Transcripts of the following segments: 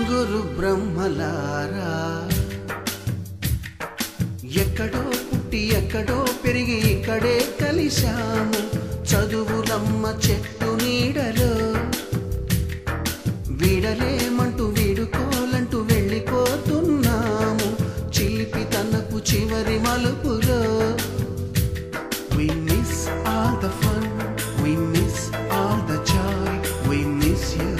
గురు బ్రహ్మలారా ఎక్కడో పుట్టి ఎక్కడో పెరిగి ఇక్కడే కలిశాము చదువులమ్మ చెట్టు నీడలో వీడలేమంటూ వీడుకోలంటూ వెళ్ళిపోతున్నాము చిలిపి తనపు చివరి మలుపులో We miss all the fun, we miss all the joy, we miss you.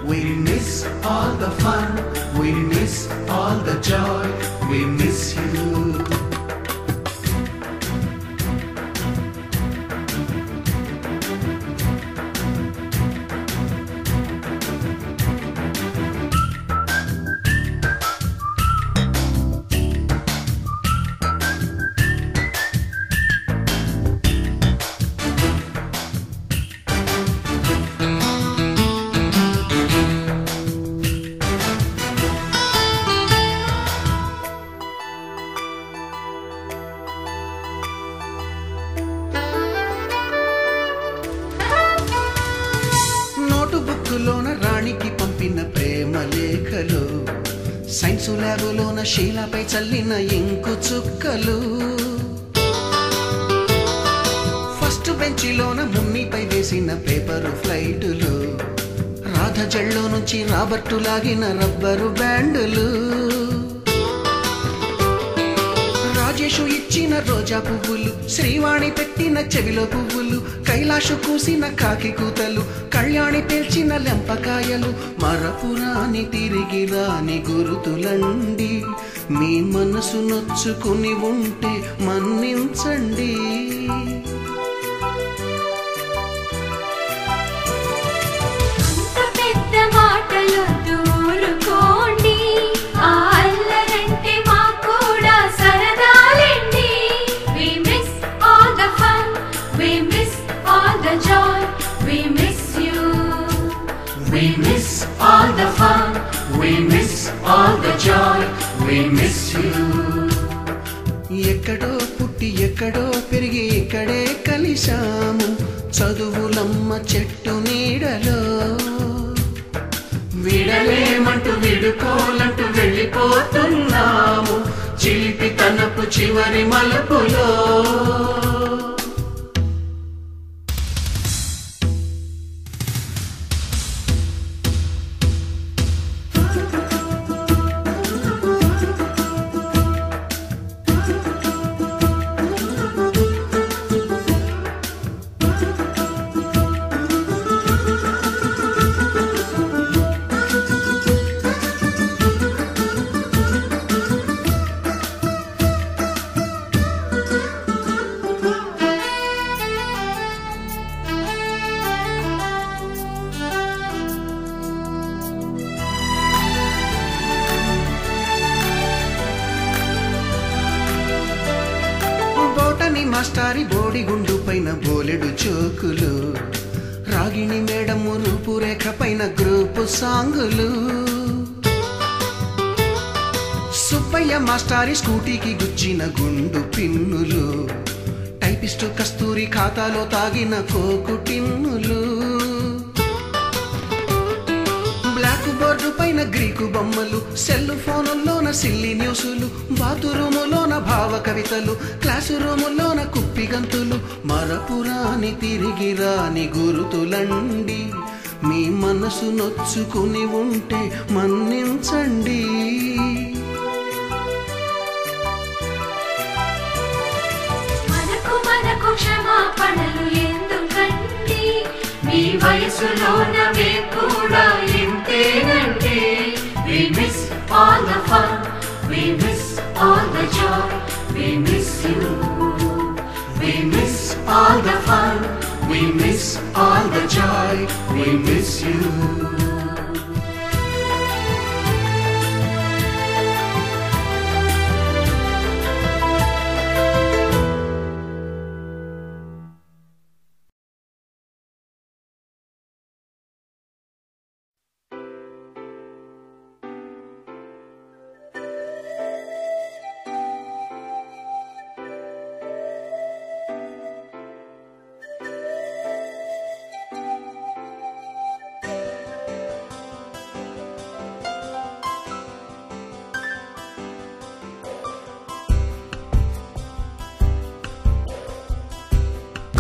We miss all the fun, we miss all the joy, we miss you. బుక్కులోన రాణికి పంపిన ప్రేమ లేఖలు సైన్సు ల్యాబులోన శీలపై చల్లిన ఇంకు చుక్కలు ఫస్ట్ బెంచిలోన మున్నిపై వేసిన పేపరు ఫ్లైటులు రాధ జల్లో నుంచి రాబర్టు లాగిన rubber బ్యాండులు Rajesh ఇచ్చిన రోజా పువ్వులు శ్రీవాణి పెట్టిన చెవిలో పువ్వులు కైలాషు కూసిన కాకి కూతలు కళ్యాణి పేల్చిన లెంపకాయలు మరపురాని తిరిగి రాని గురుతులండి మీ మనసు నొచ్చుకుని ఉంటే మన్నించండి We miss all the fun, we miss all the joy, we miss you. ఎక్కడో పుట్టి ఎక్కడో పెరిగి ఇక్కడే కలిశాము చదువులమ్మ చెట్టు నీడలో వీడలేమంటూ వీడుకోలంటూ వెళ్ళిపోతున్నాము చిలిపి తనపు చివరి మలుపులో మాస్టారి బోడిగుండు పైన బోలెడు చోకులు రాగిణి మేడము రూపురేఖ పైన గ్రూపు సాంగులు సుబ్బయ్య మాస్టారి స్కూటీకి గుచ్చిన గుండు పిన్నులు టైపిస్టు కస్తూరి ఖాతాలో తాగిన కోకు టిన్నులు బ్లాక్ బోర్డు పైన గ్రీకు బొమ్మలు సెల్ ఫోనుల్లోన సిల్లి న్యూసులు బాతురూములోన భావ కవితలు క్లాసు రూములోన కుప్పి గంతులు మరపురాని తిరిగి రాని గురుతులండి మీ మనసు నొచ్చుకుని ఉంటే మన్నించండి మనకు క్షమాపణలు ఎందుకండి మీ వయసులోన మేము కూడా ఇంతేనండి We miss all the fun, we miss all the joy, we miss you. We miss all the fun, we miss all the joy, we miss you.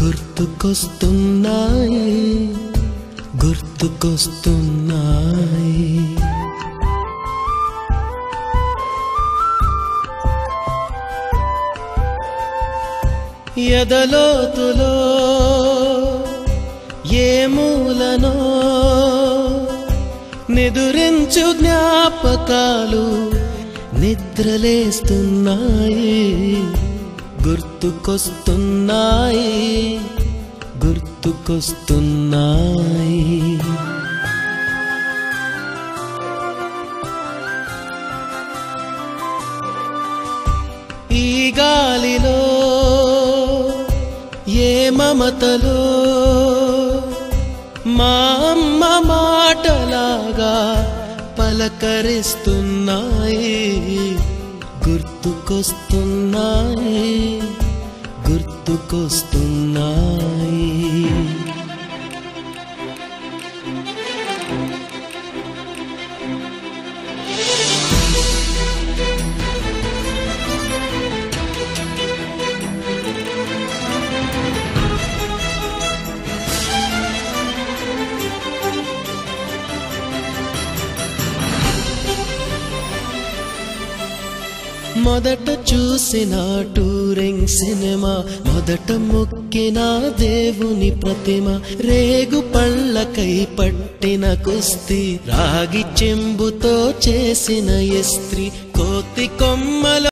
గుర్తుకొస్తున్నాయి గుర్తుకొస్తున్నాయి ఎదలోతులో ఏ మూలనో నిదురించు జ్ఞాపకాలు నిద్రలేస్తున్నాయి గుర్తుకొస్తున్నాయి గుర్తుకొస్తున్నాయి ఈ గాలిలో ఏ మమతలో మా అమ్మ మాటలాగా పలకరిస్తున్నాయి గుర్తుకొస్తున్నాయి గుర్తుకొస్తున్నాయి మొదట చూసిన టూరింగ్ సినిమా మొదట మొక్కిన దేవుని ప్రతిమ రేగు పళ్ళకై పట్టిన కుస్తీ రాగి చెంబుతో చేసిన ఇస్త్రీ కోతి కొమ్మల